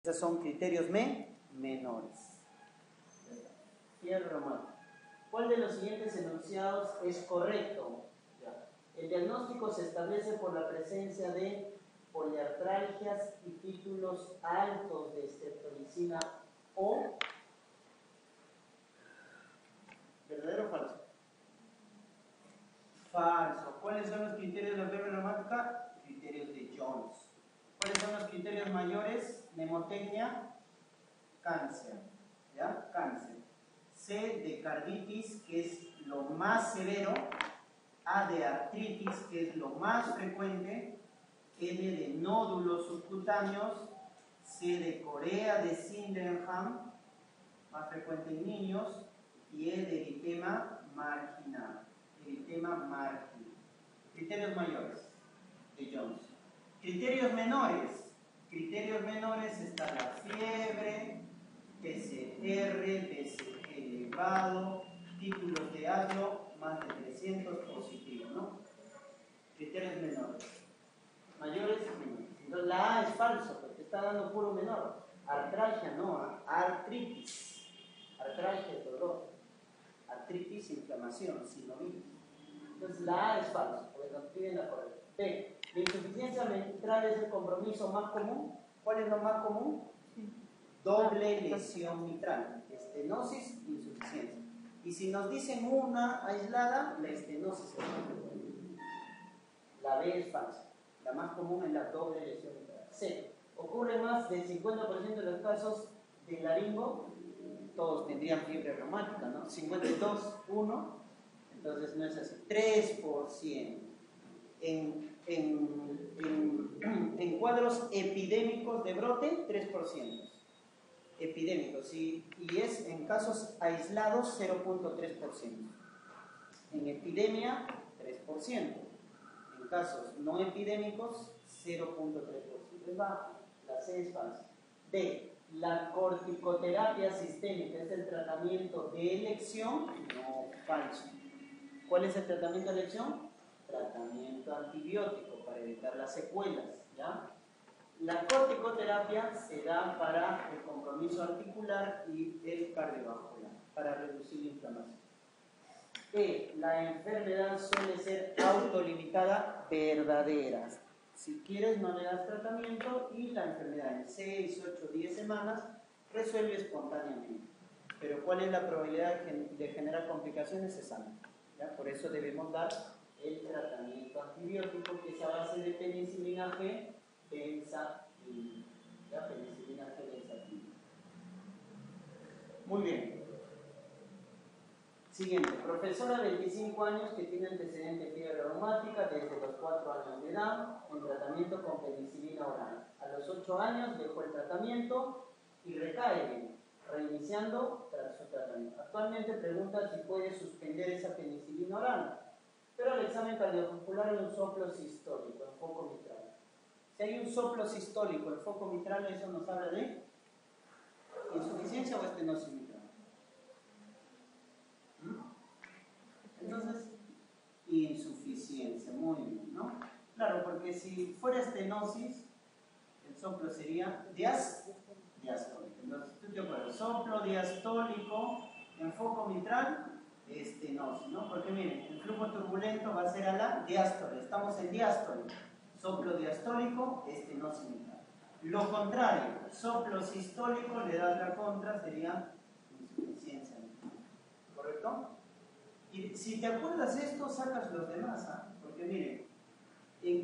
Esos son criterios menores. Fierro reumático. ¿Cuál de los siguientes enunciados es correcto? El diagnóstico se establece por la presencia de poliartralgias y títulos altos de streptolicina o ¿verdadero o falso? Falso. ¿Cuáles son los criterios de la fiebre reumática? Criterios de Jones. ¿Cuáles son los criterios mayores? Nemotecnia, cáncer. ¿Ya? Cáncer. C de carditis, que es lo más severo. A de artritis, que es lo más frecuente. N de nódulos subcutáneos. C de corea de Sydenham, más frecuente en niños. Y E de eritema marginal. Eritema marginal. Criterios mayores de Jones. Criterios menores. Criterios menores está la fiebre, PCR, BCG elevado, títulos de ASLO, más de 300 positivos, ¿no? Criterios menores. Mayores, menores. Entonces la A es falso, porque está dando puro menor. Artralgia no, artritis. Artralgia es dolor. Artritis, inflamación, sinovitis. Entonces la A es falso, porque nos piden la correcta. B. La insuficiencia mitral es el compromiso más común. ¿Cuál es lo más común? Doble lesión mitral. Estenosis, insuficiencia. Y si nos dicen una aislada, la estenosis es más común. La B es falsa. La más común es la doble lesión mitral. C. Ocurre más del 50% de los casos de laringo. Todos tendrían fiebre reumática, ¿no? 52, 1. Entonces no es así. 3%. En cuadros epidémicos de brote, 3%. Epidémicos. Y es en casos aislados, 0.3%. En epidemia, 3%. En casos no epidémicos, 0.3%. Es bajo. La C es falsa. D. La corticoterapia sistémica es el tratamiento de elección. No, falso. ¿Cuál es el tratamiento de elección? Tratamiento antibiótico para evitar las secuelas, ¿ya? La corticoterapia se da para el compromiso articular y el cardiovascular, para reducir la inflamación. La enfermedad suele ser autolimitada verdadera. Si quieres no le das tratamiento y la enfermedad en 6, 8, 10 semanas resuelve espontáneamente. Pero ¿cuál es la probabilidad de generar complicaciones? Es alta. ¿Ya? Por eso debemos dar el tratamiento antibiótico, que es a base de penicilina G, benzatina. ¿Ya? Penicilina G, benzatina. Muy bien. Siguiente. Profesora de 25 años que tiene antecedente de fiebre reumática desde los 4 años de edad, en tratamiento con penicilina oral. A los 8 años dejó el tratamiento y recae, reiniciando tras su tratamiento. Actualmente pregunta si puede suspender esa penicilina oral, pero el examen cardiovascular hay un soplo sistólico en foco mitral. Si hay un soplo sistólico en foco mitral, eso nos habla de insuficiencia o estenosis mitral. Entonces, insuficiencia, muy bien, ¿no? Claro, porque si fuera estenosis, el soplo sería diastólico. Entonces, ¿tú te acuerdas? Soplo diastólico en foco mitral, estenosis, ¿no? Porque miren, el flujo turbulento va a ser a la diástole. Estamos en diástole. Soplo diastólico, estenosis mitral. Lo contrario, soplo sistólico, le das la contra, sería insuficiencia mitral. ¿Correcto? Y si te acuerdas esto, sacas los demás, ¿ah? Porque miren,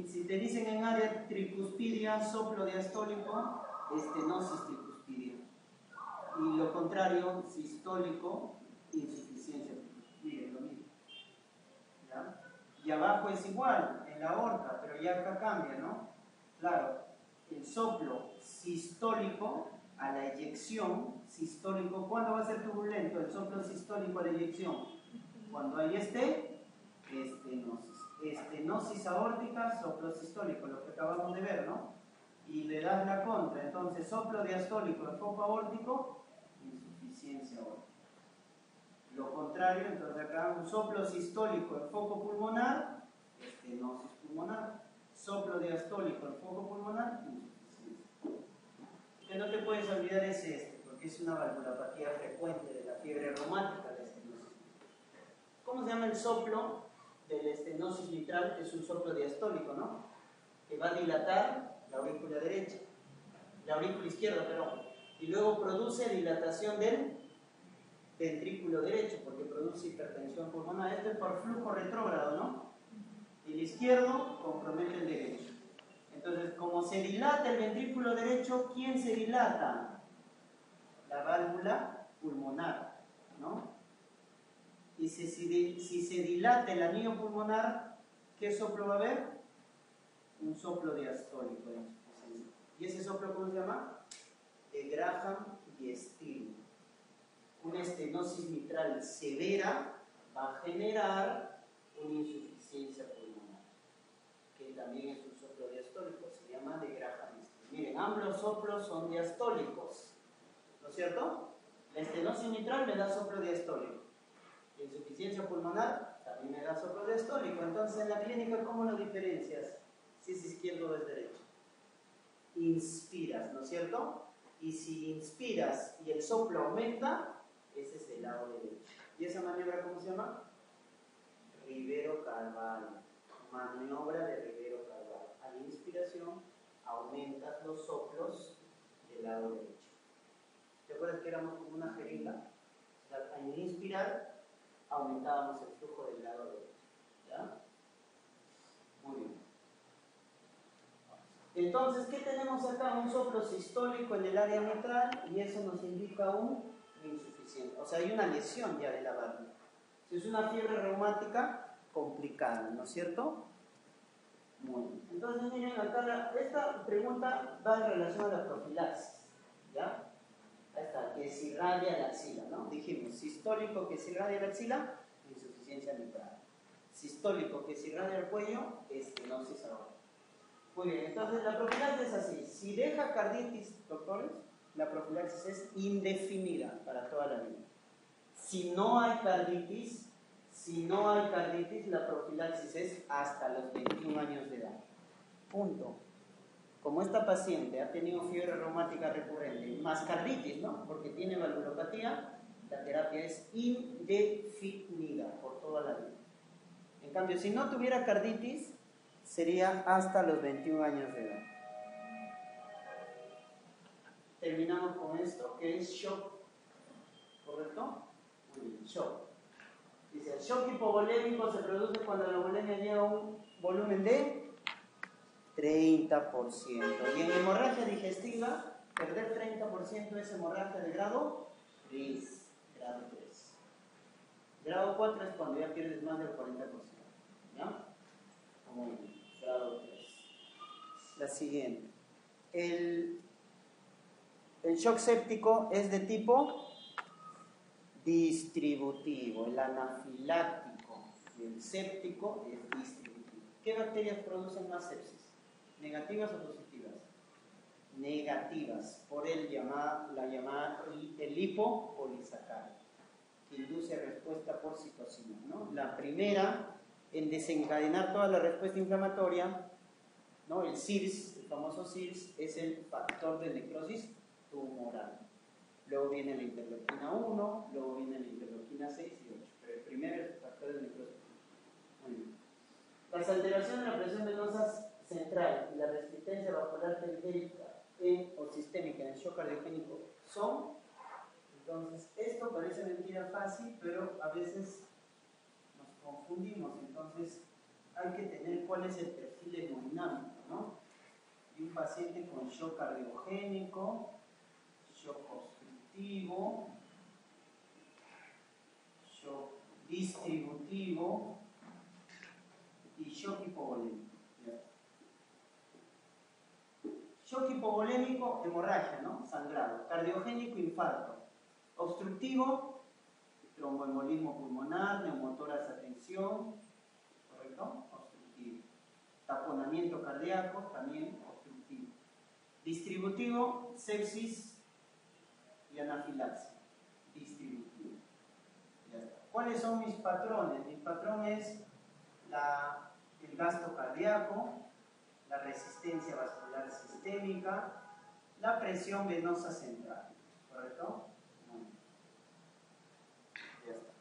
si te dicen en área tricuspidia, soplo diastólico, estenosis tricuspidia. Y lo contrario, sistólico, insuficiencia. Miren, lo mismo. ¿Ya? Y abajo es igual, en la aorta, pero ya acá cambia, ¿no? Claro, el soplo sistólico a la eyección, sistólico, ¿cuándo va a ser turbulento? El soplo sistólico a la eyección. Cuando hay estenosis. Estenosis aórtica, soplo sistólico, lo que acabamos de ver, ¿no? Y le das la contra, entonces soplo diastólico en foco aórtico, insuficiencia aórtica. Lo contrario, entonces acá un soplo sistólico en foco pulmonar, estenosis pulmonar. Soplo diastólico en foco pulmonar, insuficiencia. que no te puedes olvidar es este, porque es una valvulopatía frecuente de la fiebre reumática, la estenosis. ¿Cómo se llama el soplo de la estenosis mitral? Es un soplo diastólico, ¿no? Que va a dilatar la aurícula derecha, la aurícula izquierda, perdón, y luego produce dilatación del ventrículo derecho, porque produce hipertensión pulmonar. Esto es por flujo retrógrado, ¿no? El izquierdo compromete el derecho. Entonces, como se dilata el ventrículo derecho, ¿quién se dilata? La válvula pulmonar, ¿no? Y si se dilata el anillo pulmonar, ¿qué soplo va a haber? Un soplo diastólico de insuficiencia. ¿Y ese soplo cómo se llama? De Graham y Steele. Una estenosis mitral severa va a generar una insuficiencia pulmonar, que también es un soplo diastólico, se llama de Graham y Steele. Miren, ambos soplos son diastólicos, ¿no es cierto? La estenosis mitral me da soplo diastólico. La insuficiencia pulmonar también me da soplo diastólico. Entonces, en la clínica, ¿cómo lo diferencias? Si es izquierdo o es derecho. Inspiras, ¿no es cierto? Y si inspiras y el soplo aumenta, ese es el lado derecho. ¿Y esa maniobra cómo se llama? Rivero-Carvalho. Maniobra de Rivero-Carvalho. A la inspiración aumentas los soplos del lado derecho. ¿Te acuerdas que éramos como una jeringa? O sea, al inspirar aumentábamos el flujo del lado derecho. ¿Ya? Muy bien. Entonces, ¿qué tenemos acá? Un soplo sistólico en el área mitral y eso nos indica un insuficiente. O sea, hay una lesión ya de la válvula. Si es una fiebre reumática complicada, ¿no es cierto? Muy bien. Entonces, miren, acá esta pregunta va en relación a la profilaxis. ¿Ya? Ahí está, que se irradia la axila, ¿no? Dijimos, sistólico que se irradia la axila, insuficiencia mitral. Sistólico que se irradia el cuello, estenosis aórtica. Muy bien, entonces la profilaxis es así. Si deja carditis, doctores, la profilaxis es indefinida para toda la vida. Si no hay carditis, la profilaxis es hasta los 21 años de edad. Punto. Como esta paciente ha tenido fiebre reumática recurrente, más carditis, ¿no? Porque tiene valvulopatía, la terapia es indefinida por toda la vida. En cambio, si no tuviera carditis, sería hasta los 21 años de edad. Terminamos con esto, que es shock. ¿Correcto? Muy bien, shock. Dice, el shock hipovolémico se produce cuando la volemia llega a un volumen de 30%. Y en hemorragia digestiva, perder 30% es hemorragia de grado 3. Grado 3. Grado 4 es cuando ya pierdes más del 40%. ¿Ya? Muy bien. Grado 3. La siguiente. El shock séptico es de tipo distributivo. El anafiláctico y el séptico es distributivo. ¿Qué bacterias producen más sepsis? ¿Negativas o positivas? Negativas, por el lipopolisacárido, que induce respuesta por citocina, ¿no? La primera en desencadenar toda la respuesta inflamatoria, ¿no? El CIRS, el famoso CIRS, es el factor de necrosis tumoral. Luego viene la interleuquina 1, luego viene la interleuquina 6 y 8. Pero el primero es el factor de necrosis tumoral. Muy bien. Las alteraciones de la presión venosa central y la resistencia vascular periférica o sistémica en el shock cardiogénico son. Entonces, esto parece mentira fácil, pero a veces nos confundimos. Entonces, hay que tener cuál es el perfil hemodinámico, ¿no? Y un paciente con shock cardiogénico, shock obstructivo, shock distributivo y shock hipovolémico. Shock hipovolémico, hemorragia, ¿no? Sangrado. Cardiogénico, infarto. Obstructivo, tromboembolismo pulmonar, neumotoras a tensión, ¿correcto? Obstructivo. Taponamiento cardíaco, también obstructivo. Distributivo, sepsis y anafilaxia. Distributivo. Ya está. ¿Cuáles son mis patrones? Mi patrón es el gasto cardíaco, la resistencia vascular sistémica, la presión venosa central, ¿correcto? Ya está.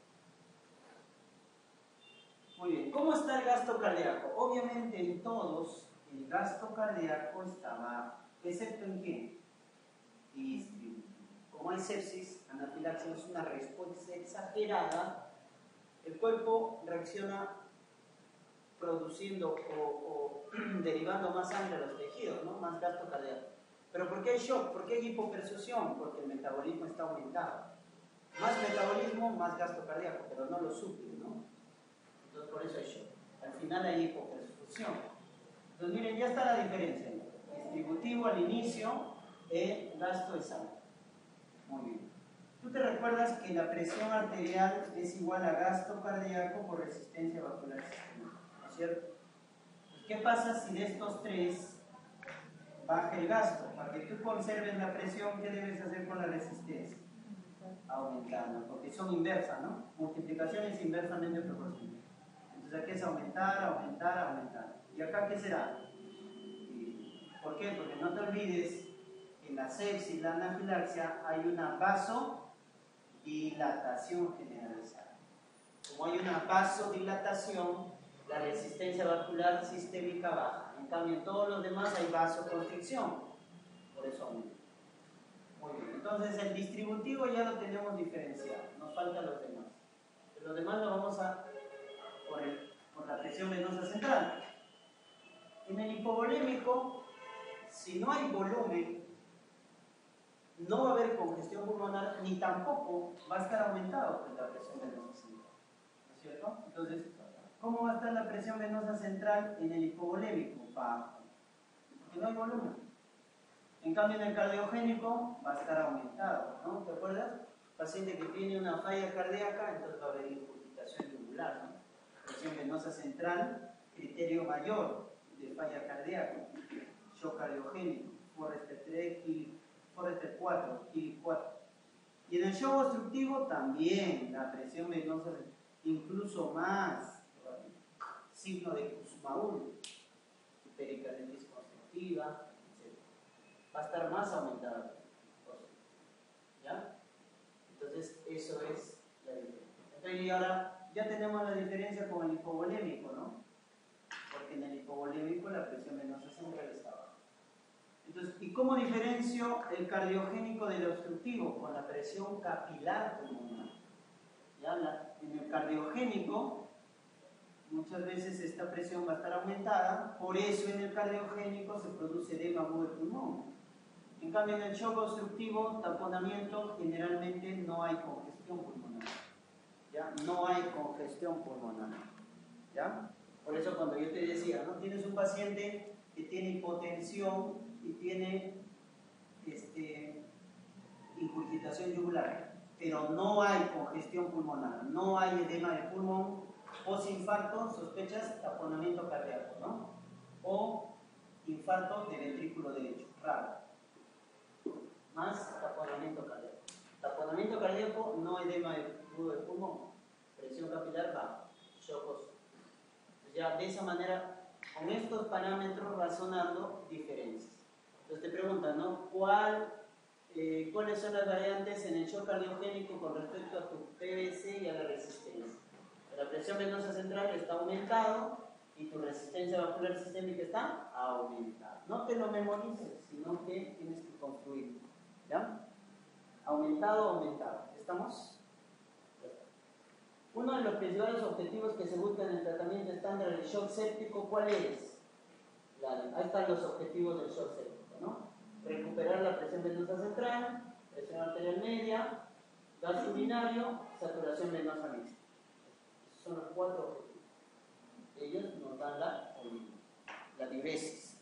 Muy bien, ¿cómo está el gasto cardíaco? Obviamente en todos el gasto cardíaco está bajo, excepto en quién? Distributivo. Como hay sepsis, anafilaxia es una respuesta exagerada, el cuerpo reacciona produciendo o derivando más sangre a los tejidos, ¿no? Más gasto cardíaco. ¿Pero por qué hay shock? ¿Por qué hay hipoperfusión? Porque el metabolismo está aumentado. Más metabolismo, más gasto cardíaco, pero no lo suple, ¿no? Entonces por eso hay shock. Al final hay hipoperfusión. Entonces miren, ya está la diferencia. Distributivo al inicio, el gasto es alto. Muy bien. Tú te recuerdas que la presión arterial es igual a gasto cardíaco por resistencia vascular sistémica, ¿no es cierto? ¿Qué pasa si de estos tres baja el gasto? Para que tú conserves la presión, ¿qué debes hacer con la resistencia? Aumentarla, porque son inversas, ¿no? Multiplicaciones inversamente proporcionales. Entonces aquí es aumentar, aumentar, aumentar. ¿Y acá qué será? ¿Por qué? Porque no te olvides que en la sepsis, la anafilaxia, hay una vasodilatación generalizada. Como hay una vasodilatación, la resistencia vascular sistémica baja. En cambio, en todos los demás hay vasoconstricción. Por eso aumenta. Muy bien. Entonces, el distributivo ya lo tenemos diferenciado. Nos faltan los demás. Pero los demás lo vamos a por la presión venosa central. En el hipovolémico, si no hay volumen, no va a haber congestión pulmonar ni tampoco va a estar aumentado por la presión venosa central. ¿No es cierto? Entonces, ¿cómo va a estar la presión venosa central en el hipovolémico? Bajo. Porque no hay volumen. En cambio, en el cardiogénico va a estar aumentado, ¿no? ¿Te acuerdas? Paciente que tiene una falla cardíaca, entonces va a haber incurgitación yugular, ¿no? Presión venosa central, criterio mayor de falla cardíaca, shock cardiogénico, Forrester 3, Forrester 4, Kili 4. Y en el shock obstructivo también la presión venosa, incluso más, signo de Kussmaul, pericarditis constrictiva, etc. Va a estar más aumentada. ¿Ya? Entonces, eso es la diferencia. Entonces, y ahora ya tenemos la diferencia con el hipovolémico, ¿no? Porque en el hipovolémico la presión venosa central está baja. Entonces, ¿y cómo diferencio el cardiogénico del obstructivo? Con la presión capilar pulmonar. ¿Ya? En el cardiogénico, muchas veces esta presión va a estar aumentada, por eso en el cardiogénico se produce edema agudo del pulmón. En cambio, en el shock obstructivo, taponamiento, generalmente no hay congestión pulmonar. ¿Ya? No hay congestión pulmonar. ¿Ya? Por eso cuando yo te decía, ¿no? Tienes un paciente que tiene hipotensión y tiene incurgitación yugular, pero no hay congestión pulmonar, no hay edema de pulmón, postinfarto, sospechas taponamiento cardíaco, ¿no? O infarto de ventrículo derecho, raro. Más taponamiento cardíaco. Taponamiento cardíaco, no edema de pulmón, presión capilar baja, shock. Ya de esa manera, con estos parámetros razonando diferencias. Entonces te preguntan, ¿no? ¿Cuáles son las variantes en el shock cardiogénico con respecto a tu PVC y a la resistencia? La presión venosa central está aumentado y tu resistencia vascular sistémica está aumentada. No te lo memorices, sino que tienes que construirlo. ¿Ya? Aumentado, aumentado. ¿Estamos? Uno de los principales objetivos que se buscan en el tratamiento estándar del shock séptico, ¿cuál es? Ahí están los objetivos del shock séptico, ¿no? Recuperar la presión venosa central, presión arterial media, gas urinario, saturación venosa mixta. Esos son los 4 objetivos. Ellos nos dan la diuresis,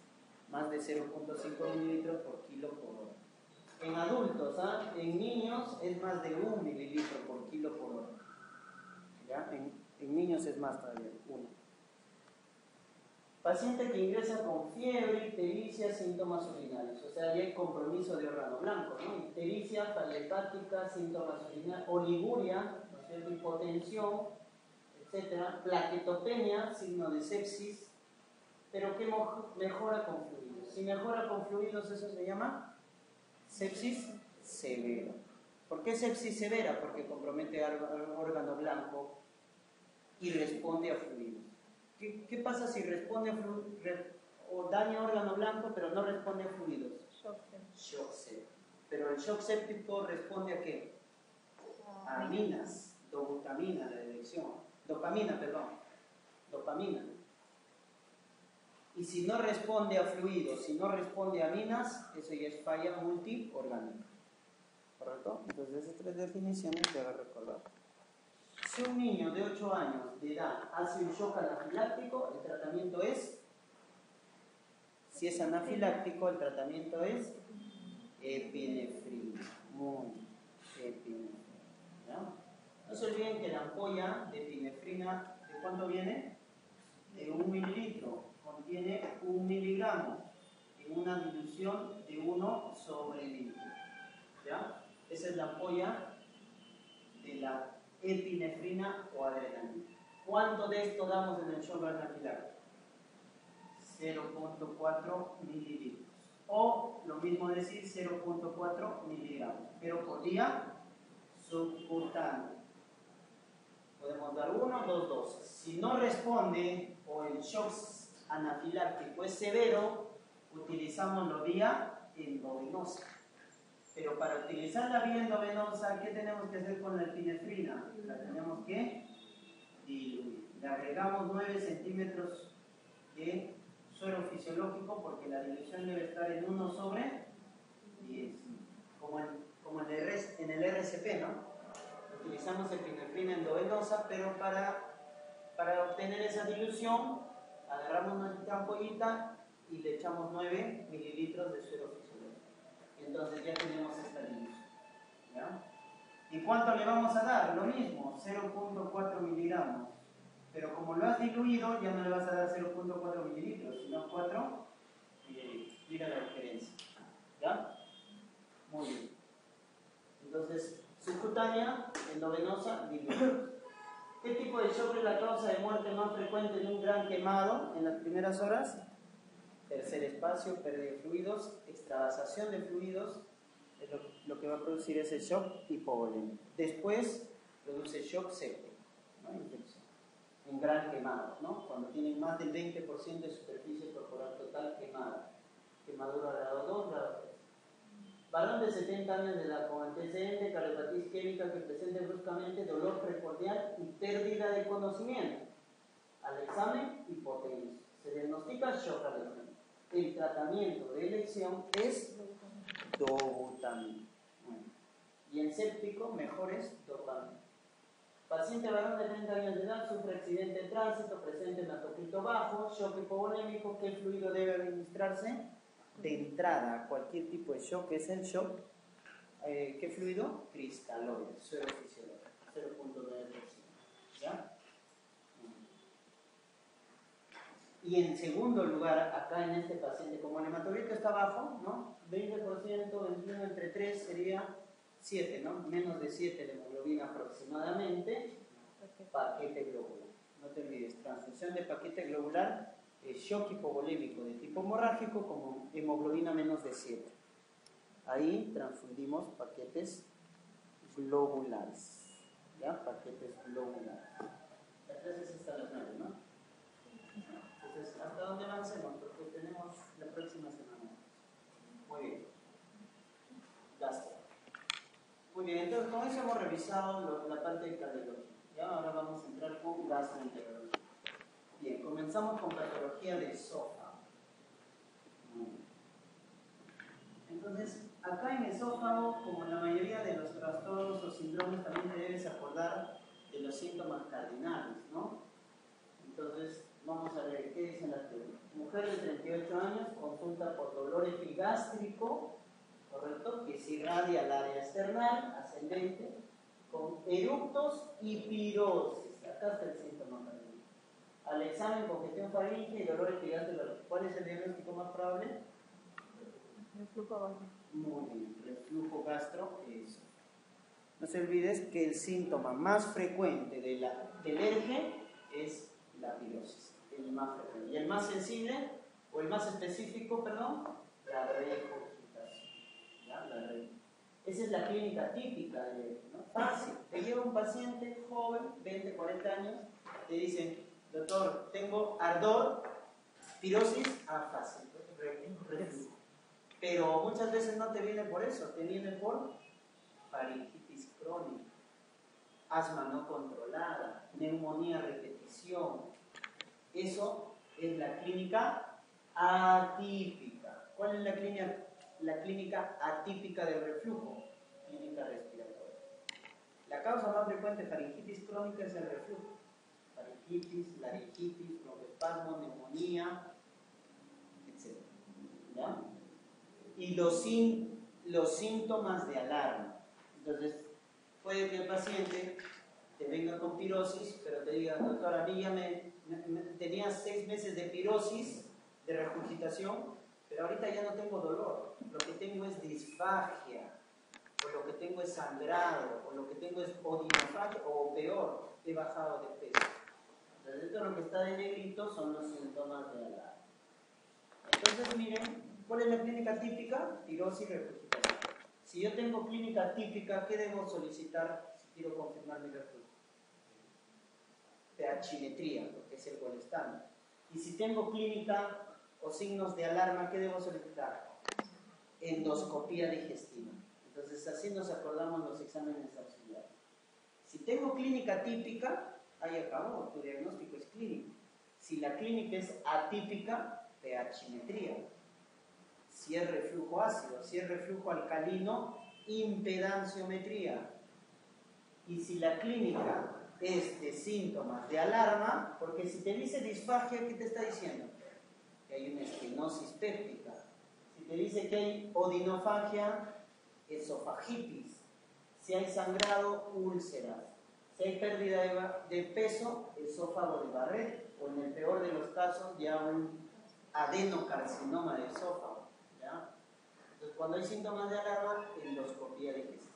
más de 0.5 mililitros por kilo por hora. En adultos, en niños es más de 1 mililitro por kilo por hora. ¿Ya? En niños es más todavía, 1. Paciente que ingresa con fiebre, ictericia, síntomas urinarios, o sea, ya hay compromiso de órgano blanco, ¿no? Ictericia, falla hepática, síntomas urinarios, oliguria, ¿no es cierto? Hipotensión, etc. Plaquetopenia, signo de sepsis, pero que mejora con fluidos. Si mejora con fluidos, eso se llama Sepsis severa. ¿Por qué sepsis severa? Porque compromete al órgano blanco y responde a fluidos. ¿Qué pasa si responde a fluidos o daña órgano blanco pero no responde a fluidos? Shock séptico. Pero el shock séptico responde ¿a qué? A aminas, dobutamina, la elección. Dopamina. Y si no responde a fluidos, si no responde a aminas, eso ya es falla multiorgánica. ¿Correcto? Entonces esas tres definiciones debe recordar. Si un niño de 8 años de edad hace un shock anafiláctico, el tratamiento es, si es anafiláctico, el tratamiento es epinefrina. Epinefrina. ¿Ya? No se olviden que la ampolla de epinefrina, ¿de cuánto viene? De 1 mililitro. Contiene 1 miligramo en una dilución de 1 sobre litro. ¿Ya? Esa es la ampolla de la epinefrina o adrenalina. ¿Cuánto de esto damos en el shock anafiláctico? 0.4 mililitros. O lo mismo decir 0.4 miligramos. Pero por día subcutáneo. Podemos dar 1 o 2 dosis. Si no responde o el shock anafiláctico es severo, utilizamos la vía endovenosa. Pero para utilizar la vía endovenosa, ¿qué tenemos que hacer con la epinefrina? La tenemos que diluir. Le agregamos 9 centímetros de suero fisiológico porque la dilución debe estar en 1 sobre 10. Como en el RCP, ¿no? Utilizamos epinefrina endovenosa, pero para obtener esa dilución, agarramos nuestra ampollita y le echamos 9 mililitros de suero fisiológico. Entonces ya tenemos esta dilución. ¿Ya? ¿Y cuánto le vamos a dar? Lo mismo, 0.4 miligramos. Pero como lo has diluido, ya no le vas a dar 0.4 mililitros, sino 4 mililitros. Mira la diferencia. ¿Ya? Muy bien. Entonces, subcutánea, endovenosa, diluida. ¿Qué tipo de shock es la causa de muerte más frecuente en un gran quemado en las primeras horas? Tercer espacio, pérdida de fluidos, extravasación de fluidos, es lo que va a producir ese shock hipovolémico. Después produce shock séptico, ¿no? Infección. Un gran quemado, ¿no? Cuando tienen más del 20% de superficie corporal total quemada. Quemadura grado 2, grado 3. Varón de 70 años de edad con antecedente, cardiopatía isquémica que presente bruscamente dolor precordial y pérdida de conocimiento. Al examen, hipotenusia. Se diagnostica shock adrenal. El tratamiento de elección es dobutamina. Y en séptico, mejor es dopamina. Paciente varón de 30 años de edad, sufre accidente de tránsito, presente hematocrito bajo, shock hipovolémico. ¿Qué fluido debe administrarse? De entrada a cualquier tipo de shock, es el shock. ¿Qué fluido? Cristaloide, suero fisiológico, 0.9%. ¿Ya? Y en segundo lugar, acá en este paciente, como el hematocrito está bajo, ¿no? 20%, 21 entre 3 sería 7, ¿no? Menos de 7 de hemoglobina aproximadamente, paquete globular. No te olvides, transfusión de paquete globular, shock hipovolémico de tipo hemorrágico como hemoglobina menos de 7. Ahí transfundimos paquetes globulares, ¿ya? Paquetes globulares. La clase es hasta las 9, ¿no? Entonces, ¿hasta dónde avancemos? Porque tenemos la próxima semana. Muy bien. Gastro. Muy bien, entonces con eso hemos revisado la parte de cardiología. Ya ahora vamos a entrar con gastroenterología. Bien, comenzamos con patología de esófago. Entonces, acá en esófago, como en la mayoría de los trastornos o síndromes, también te debes acordar de los síntomas cardinales, ¿no? Entonces, vamos a ver qué dicen las teorías. Mujer de 38 años consulta por dolor epigástrico, ¿correcto? Que se irradia al área external, ascendente, con eructos y pirosis. Acá está el síntoma cardinal. Al examen, congestión faríngea y dolor epigástrico. ¿Cuál es el diagnóstico más probable? Reflujo gastro. Muy bien, reflujo gastro. Eso. No se olvides que el síntoma más frecuente del ERGE es la pirosis, el más frecuente. Y el más sensible, o el más específico, perdón, la regurgitación. ¿Ya? Esa es la clínica típica de, ¿no? Fácil. Te llega un paciente joven, 20, 40 años, te dicen, doctor, tengo ardor, pirosis, fácil, reflujo. Pero muchas veces no te viene por eso, te viene por faringitis crónica, asma no controlada, neumonía a repetición. Eso es la clínica atípica. ¿Cuál es la clínica atípica del reflujo? Clínica respiratoria. La causa más frecuente de faringitis crónica es el reflujo. Faringitis, laringitis, broncoespasmo, neumonía, etc. ¿Ya? Y los síntomas de alarma. Entonces, puede que el paciente te venga con pirosis, pero te diga, doctor, a mí ya tenía 6 meses de pirosis, de regurgitación, pero ahorita ya no tengo dolor. Lo que tengo es disfagia, o lo que tengo es sangrado, o lo que tengo es odinofagia, o peor, he bajado de peso. Entonces, esto lo que está de negrito son los síntomas de alarma. Entonces, miren, ¿cuál es la clínica típica? Pirosis y regurgitación. Si yo tengo clínica típica, ¿qué debo solicitar si quiero confirmar mi reflujo? PH-metría, porque es el gol estándar. Y si tengo clínica o signos de alarma, ¿qué debo solicitar? Endoscopía digestiva. Entonces, así nos acordamos los exámenes auxiliares. Si tengo clínica típica, ahí acabó, tu diagnóstico es clínico. Si la clínica es atípica, pH-metría. Si es reflujo ácido, si es reflujo alcalino, impedanciometría. Y si la clínica es de síntomas de alarma, porque si te dice disfagia, ¿qué te está diciendo? Que hay una estenosis péptica. Si te dice que hay odinofagia, esofagitis. Si hay sangrado, úlceras. Si hay pérdida de peso, esófago de Barrett, o en el peor de los casos, ya un adenocarcinoma de esófago. ¿Ya? Entonces, cuando hay síntomas de alarma, endoscopía digestiva.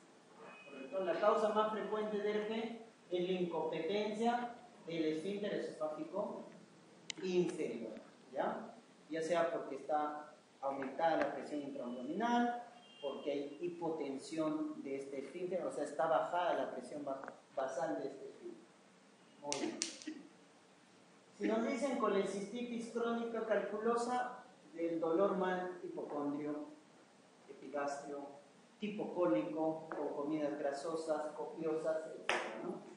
Por lo tanto, la causa más frecuente de ERGE es la incompetencia del esfínter esofágico inferior, ya sea porque está aumentada la presión intraabdominal, porque hay hipotensión de este esfínter, o sea, está bajada la presión basal de este esfínter. Muy bien. Si nos dicen colecistitis crónica calculosa, del dolor mal hipocondrio, epigastrio, tipo cólico o comidas grasosas, copiosas, etc., ¿no?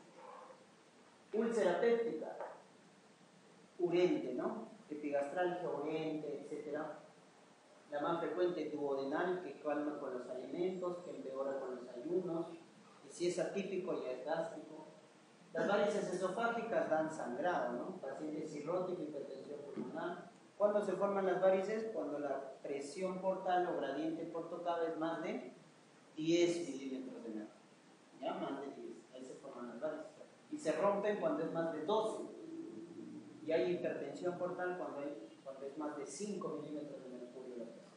Úlcera péptica, urente, ¿no? Epigastralgia, urente, etc. La más frecuente, duodenal, que calma con los alimentos, que empeora con los ayunos. Y si es atípico, ya es gástrico. Las varices esofágicas dan sangrado, ¿no? Paciente cirrótico, hipertensión pulmonar. ¿Cuándo se forman las varices? Cuando la presión portal o gradiente portocava es más de 10 milímetros de mercurio. ¿Ya? Más de 10. Ahí se forman las varices. Y se rompen cuando es más de 12. Y hay hipertensión portal cuando es más de 5 milímetros de mercurio la presión.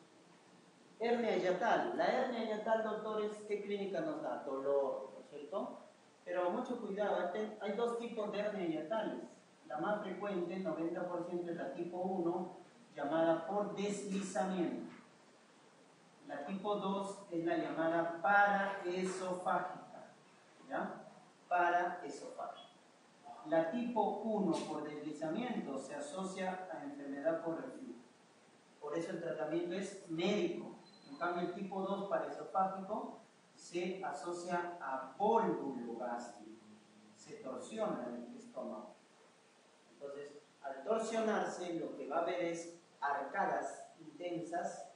Hernia hiatal. La hernia hiatal, doctores, ¿qué clínica nos da? Dolor, ¿no es cierto? Pero mucho cuidado, hay 2 tipos de hernia hiatales. La más frecuente, 90%, es la tipo 1, llamada por deslizamiento. La tipo 2 es la llamada paraesofágica, ¿ya? Paraesofágica. La tipo 1 por deslizamiento se asocia a enfermedad por reflujo. Por eso el tratamiento es médico. En cambio, el tipo 2 paraesofágico se asocia a vólvulo gástrico. Se torsiona el estómago. Entonces, al torsionarse, lo que va a haber es arcadas intensas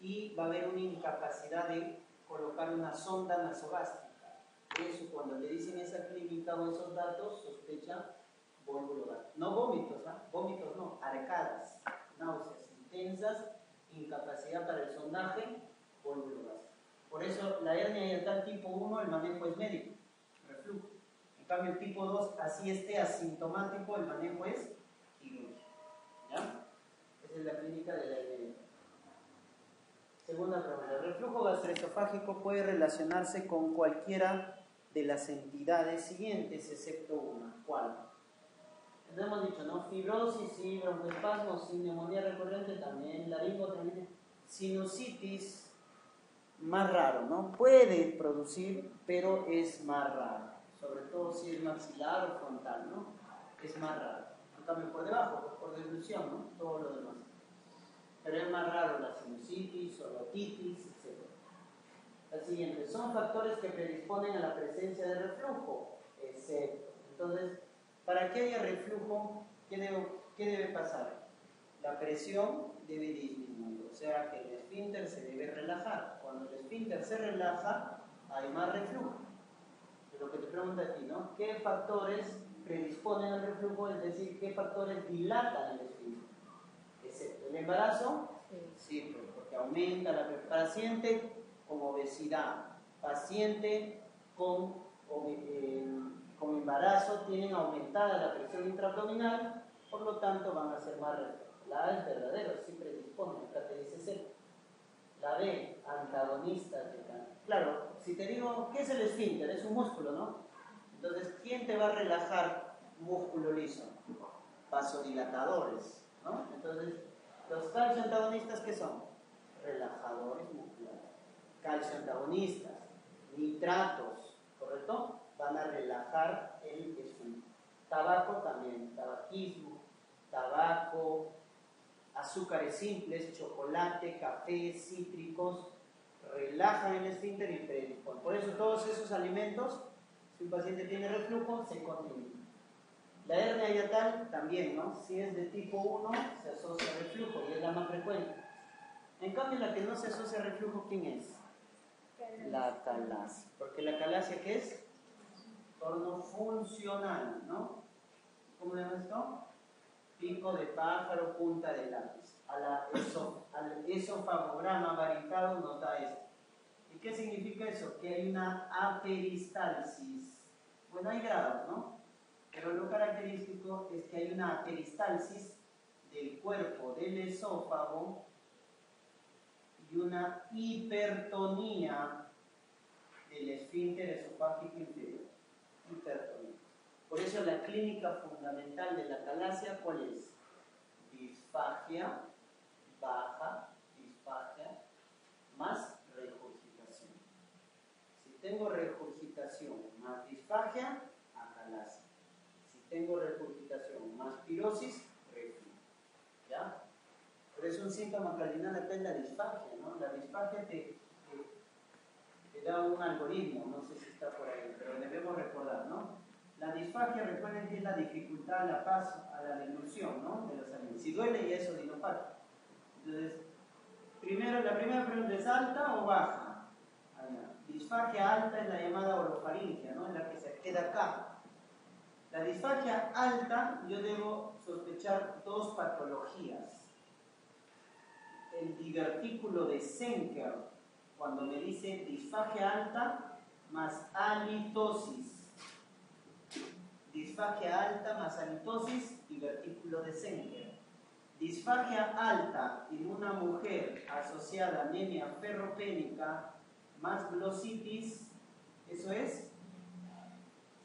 y va a haber una incapacidad de colocar una sonda nasogástrica. Eso, cuando le dicen esa clínica o esos datos, sospecha vólvulo gástrico. No vómitos, vómitos no, arcadas, náuseas intensas, incapacidad para el sondaje, vólvulo gástrico. Por eso la hernia hiatal tipo 1, el manejo es médico, reflujo. En cambio el tipo 2, así esté asintomático, el manejo es quirúrgico. ¿Ya? Esa es la clínica de la hernia hiatal. Segunda pregunta, ¿el reflujo gastroesofágico puede relacionarse con cualquiera de las entidades siguientes, excepto una? ¿Cuál? Entonces hemos dicho, ¿no? Fibrosis, sí, broncoespasmo, sí, neumonía recurrente también, laringo también, sinusitis, más raro, ¿no? Puede producir, pero es más raro. Sobre todo si es maxilar o frontal, ¿no? Es más raro. En cambio, por debajo, por dilución, ¿no? Todo lo demás. Pero es más raro la sinusitis o la otitis, etc. La siguiente, son factores que predisponen a la presencia de reflujo, excepto. Entonces, para que haya reflujo, ¿qué debe pasar? La presión debe disminuir, o sea que el esfínter se debe relajar. Cuando el esfínter se relaja, hay más reflujo. Es lo que te pregunto a ti, ¿no? ¿Qué factores predisponen al reflujo? Es decir, ¿qué factores dilatan el esfínter? Excepto el embarazo, sí, porque aumenta la paciente con obesidad, paciente con embarazo tienen aumentada la presión intraabdominal, por lo tanto van a ser más reflujos. La A es verdadero, sí predispone, acá te dice C. La B, antagonistas de cáncer. Claro, si te digo, ¿qué es el esfínter? Es un músculo, ¿no? Entonces, ¿quién te va a relajar músculo liso? Vasodilatadores, ¿no? Entonces, los calcio antagonistas, ¿qué son? Relajadores musculares. Calcio antagonistas, nitratos, ¿correcto? Van a relajar el esfínter. Tabaco también, tabaquismo, tabaco, azúcares simples, chocolate, café, cítricos, relajan el esfínter y predisponen. Por eso todos esos alimentos, si un paciente tiene reflujo, se contienen. La hernia hiatal también, ¿no? Si es de tipo 1, se asocia a reflujo y es la más frecuente. En cambio, la que no se asocia a reflujo, ¿quién es? La calasia. Porque la calasia, ¿qué es? Trastorno funcional, ¿no? ¿Cómo le llaman esto? Pico de pájaro, punta de lápiz. Al esofagograma varincado nos da esto. ¿Y qué significa eso? Que hay una aperistalsis. Bueno, hay grados, ¿no? Pero lo característico es que hay una aperistalsis del cuerpo del esófago y una hipertonía del esfínter esofágico inferior. Hipertonía. Por eso la clínica fundamental de la calasia, ¿cuál es? Disfagia baja, disfagia más regurgitación. Si tengo regurgitación más disfagia, acalasia. Si tengo regurgitación más pirosis, reflujo. ¿Ya? Pero es un síntoma cardinal acá en la disfagia, ¿no? La disfagia te da un algoritmo, no sé si está por ahí, pero debemos recordar, ¿no? La disfagia, recuerden que es la dificultad a la paso, a la dilución, ¿no? De los alimentos. Si duele, ya es odinopatía. Entonces, la primera pregunta es ¿alta o baja? Disfagia alta es la llamada orofaringia, ¿no? Es la que se queda acá. La disfagia alta, yo debo sospechar dos patologías. El divertículo de Zenker, cuando me dice disfagia alta más halitosis. Disfagia alta más halitosis, divertículo de Zenker. Disfagia alta en una mujer asociada a anemia ferropénica más glositis, eso es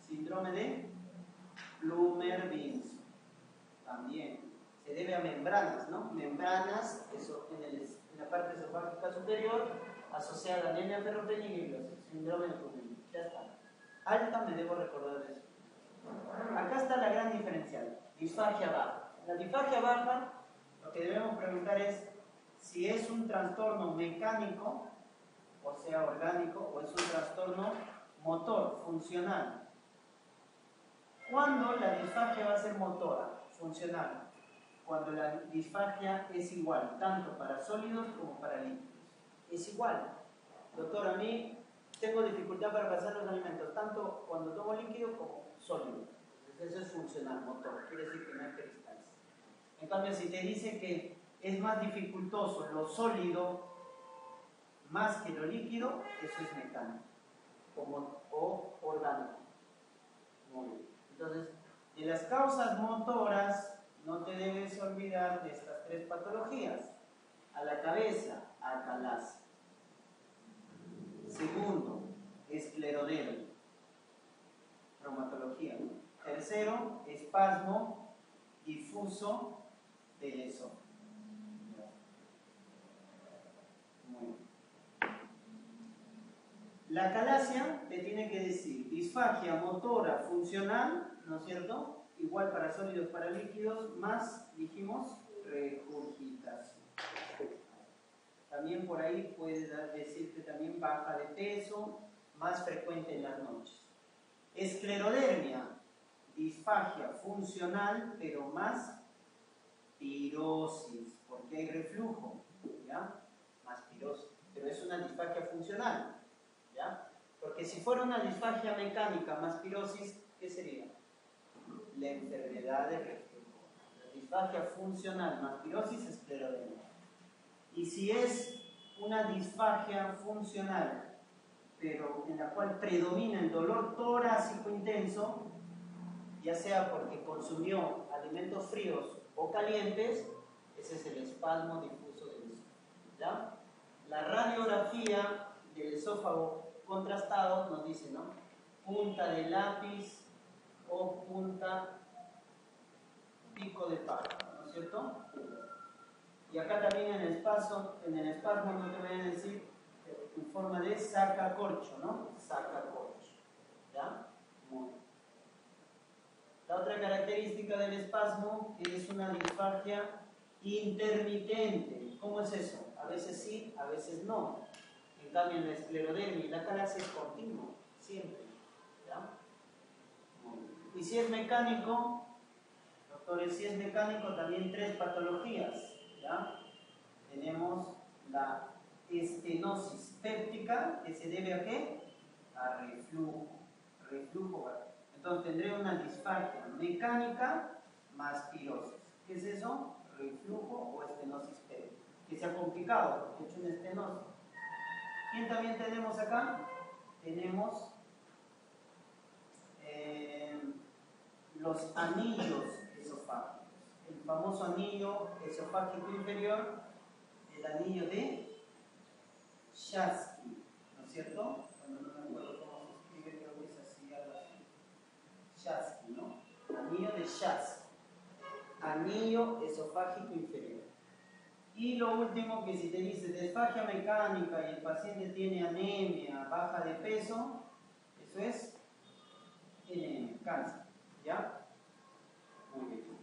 síndrome de Plummer-Vinson. También se debe a membranas, ¿no? Membranas eso, en la parte esofágica superior asociada a anemia ferropénica y glositis, síndrome de Plummer-Vinson. Ya está. Alta me debo recordar de eso. Acá está la gran diferencial, disfagia baja. La disfagia baja, lo que debemos preguntar es si es un trastorno mecánico, o sea orgánico, o es un trastorno motor, funcional. ¿Cuándo la disfagia va a ser motora, funcional? Cuando la disfagia es igual, tanto para sólidos como para líquidos. Es igual. Doctor, a mí tengo dificultad para pasar los alimentos, tanto cuando tomo líquido como sólido. Entonces eso es funcional, motor, quiere decir que no hay peristalsis. En cambio, si te dice que es más dificultoso lo sólido más que lo líquido, eso es mecánico o orgánico. Muy bien. Entonces, de las causas motoras, no te debes olvidar de estas tres patologías. A la cabeza, acalasia. Segundo, esclerodermia, reumatología, ¿no? Tercero, espasmo difuso del esófago. Muy bien. La calasia te tiene que decir disfagia motora funcional, ¿no es cierto? Igual para sólidos, para líquidos, más, dijimos, regurgitación. También por ahí puede decirte también baja de peso, más frecuente en las noches. Esclerodermia, disfagia funcional, pero más pirosis, porque hay reflujo, ¿ya? Más pirosis, pero es una disfagia funcional, ¿ya? Porque si fuera una disfagia mecánica más pirosis, ¿qué sería? La enfermedad de reflujo. La disfagia funcional más pirosis es esclerodermia. Y si es una disfagia funcional, pero en la cual predomina el dolor torácico intenso, ya sea porque consumió alimentos fríos o calientes, ese es el espasmo difuso del esófago, ¿ya? La radiografía del esófago contrastado nos dice, ¿no? Punta de lápiz o punta pico de pájaro, ¿no es cierto? Y acá también en el espasmo no te voy a decir en forma de sacacorcho, ¿no? Sacacorcho, ¿ya? Muy bien. La otra característica del espasmo es una disfagia intermitente. ¿Cómo es eso? A veces sí, a veces no. En cambio, en la esclerodermia y la calasia es continuo, siempre, ¿ya? Muy bien. Y si es mecánico, doctores, si es mecánico, también 3 patologías, ¿ya? Tenemos la estenosis péptica, que se debe a ¿qué? A reflujo. Reflujo. Entonces tendré una disfagia mecánica más pirosis. ¿Qué es eso? Reflujo o estenosis péptica. Que se ha complicado, porque he hecho una estenosis. ¿Quién también tenemos acá? Tenemos los anillos esofágicos. El famoso anillo esofágico inferior, el anillo de Schatzky, ¿no es cierto? Bueno, no me acuerdo cómo se escribe, creo que es así, algo así. Schatzky, ¿no? Anillo de Schatzky. Anillo esofágico inferior. Y lo último, que si te dice disfagia mecánica y el paciente tiene anemia, baja de peso, eso es cáncer, ¿ya? Muy bien.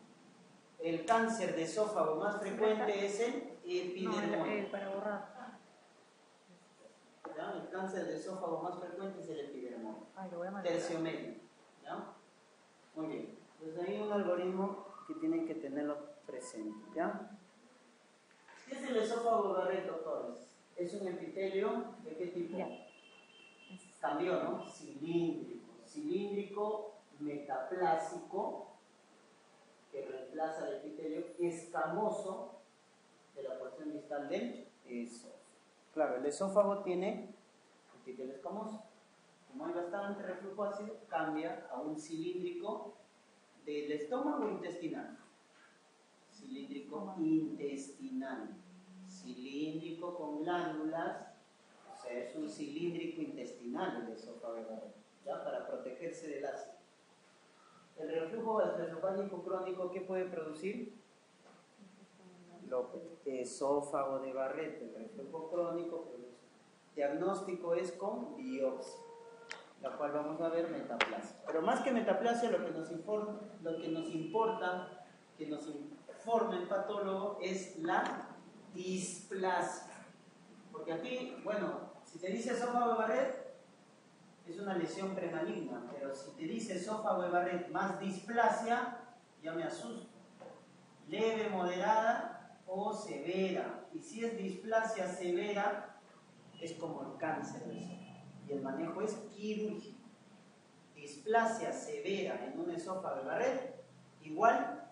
El cáncer de esófago más frecuente es el epidermoide. No, para borrar. ¿Ya? El cáncer de esófago más frecuente es el epidermoide. Ay, lo voy a mandar. Tercio medio, ¿ya? Muy bien. Entonces hay un algoritmo que tienen que tenerlo presente, ¿ya? ¿Qué es el esófago de Barrett, doctores? Es un epitelio ¿de qué tipo? Ya. Cambió, ¿no? Cilíndrico. Cilíndrico metaplásico, que reemplaza el epitelio escamoso de la porción distal del esófago. Claro, el esófago tiene epitelio escamoso. Como hay bastante reflujo ácido, cambia a un cilíndrico del estómago intestinal. Cilíndrico intestinal. Cilíndrico con glándulas, o sea, es un cilíndrico intestinal el esófago de Barrett, ¿ya? Para protegerse del ácido. El reflujo gastroesofágico crónico, ¿qué puede producir? Esófago de Barrett, el reflujo crónico produce. Diagnóstico es con biopsia, la cual vamos a ver metaplasia. Pero más que metaplasia, lo que nos importa, que nos informe el patólogo es la displasia. Porque aquí, bueno, si te dice esófago de Barrett, es una lesión premaligna, pero si te dice esófago de Barrett más displasia, ya me asusto. Leve, moderada o severa. Y si es displasia severa, es como el cáncer del esófago. Y el manejo es quirúrgico. Displasia severa en un esófago de Barrett, igual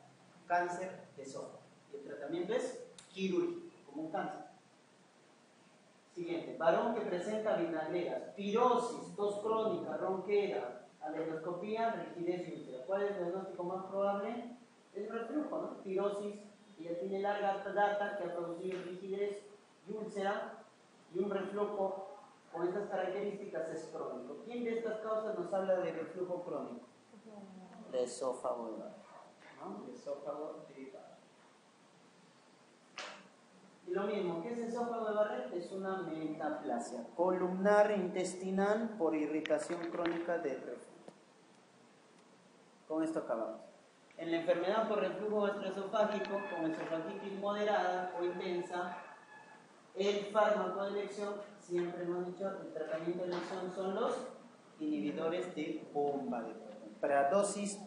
cáncer de esófago. Y el tratamiento es quirúrgico, como un cáncer. Siguiente, varón que presenta vinagreras, pirosis, tos crónica, ronquera, aleroscopía, rigidez y úlcera. ¿Cuál es el diagnóstico más probable? El reflujo, ¿no? Pirosis, que ya tiene larga data, que ha producido rigidez y úlcera, y un reflujo con estas características es crónico. ¿Quién de estas causas nos habla de reflujo crónico? De esófago de Barrett, ¿no? De esófago de Barrett. Y lo mismo, ¿qué es esófago de Barrett? Es una metaplasia columnar intestinal por irritación crónica del reflujo. Con esto acabamos. En la enfermedad por reflujo gastroesofágico, con esofagitis moderada o intensa, el fármaco de elección, siempre hemos dicho, el tratamiento de elección son los inhibidores de bomba de Proton. Para dosis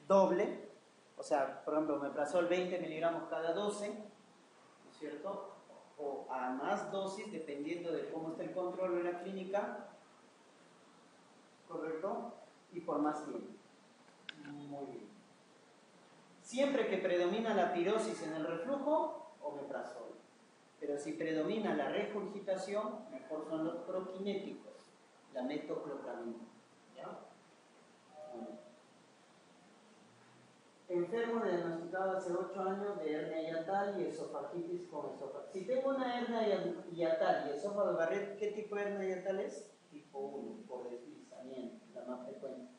doble, o sea, por ejemplo, omeprazol 20 miligramos cada 12, ¿no es cierto? O a más dosis, dependiendo de cómo está el control de la clínica, ¿correcto? Y por más tiempo. Muy bien. Siempre que predomina la pirosis en el reflujo, omeprazol. Pero si predomina la regurgitación, mejor son los prokinéticos, la metoclopramida. ¿Ya? Enfermo diagnosticado hace 8 años de hernia hiatal y esofagitis con esófago. Si tengo una hernia hiatal y esófago de Barrett, ¿qué tipo de hernia hiatal es? Tipo 1, por deslizamiento, la más frecuente.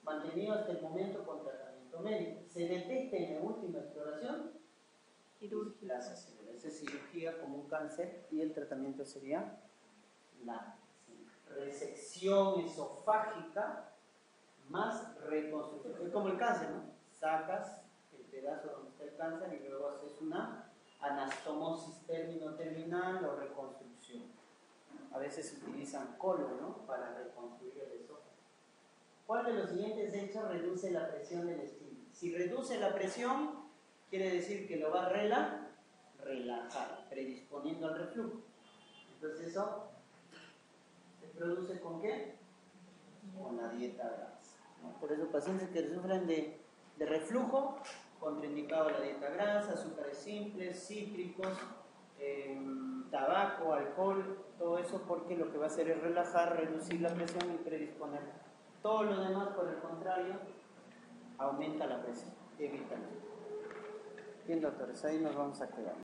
Mantenido hasta el momento con tratamiento médico. Se detecta en la última exploración Quirúrgica. Esa es cirugía como un cáncer y el tratamiento sería la resección esofágica más reconstrucción. Es como el cáncer, ¿no? Sacas el pedazo donde está el cáncer y luego haces una anastomosis terminal o reconstrucción. A veces utilizan colon, ¿no? Para reconstruir el esófago. ¿Cuál de los siguientes hechos reduce la presión del estímulo? Si reduce la presión, quiere decir que lo va a relajar, predisponiendo al reflujo. Entonces eso se produce ¿con qué? Con la dieta grasa, ¿no? Por eso pacientes que sufren de reflujo, contraindicado la dieta grasa, azúcares simples, cítricos, tabaco, alcohol, todo eso, porque lo que va a hacer es relajar, reducir la presión y predisponer. Todo lo demás, por el contrario, aumenta la presión, evita. Bien, doctores, ahí nos vamos a quedar.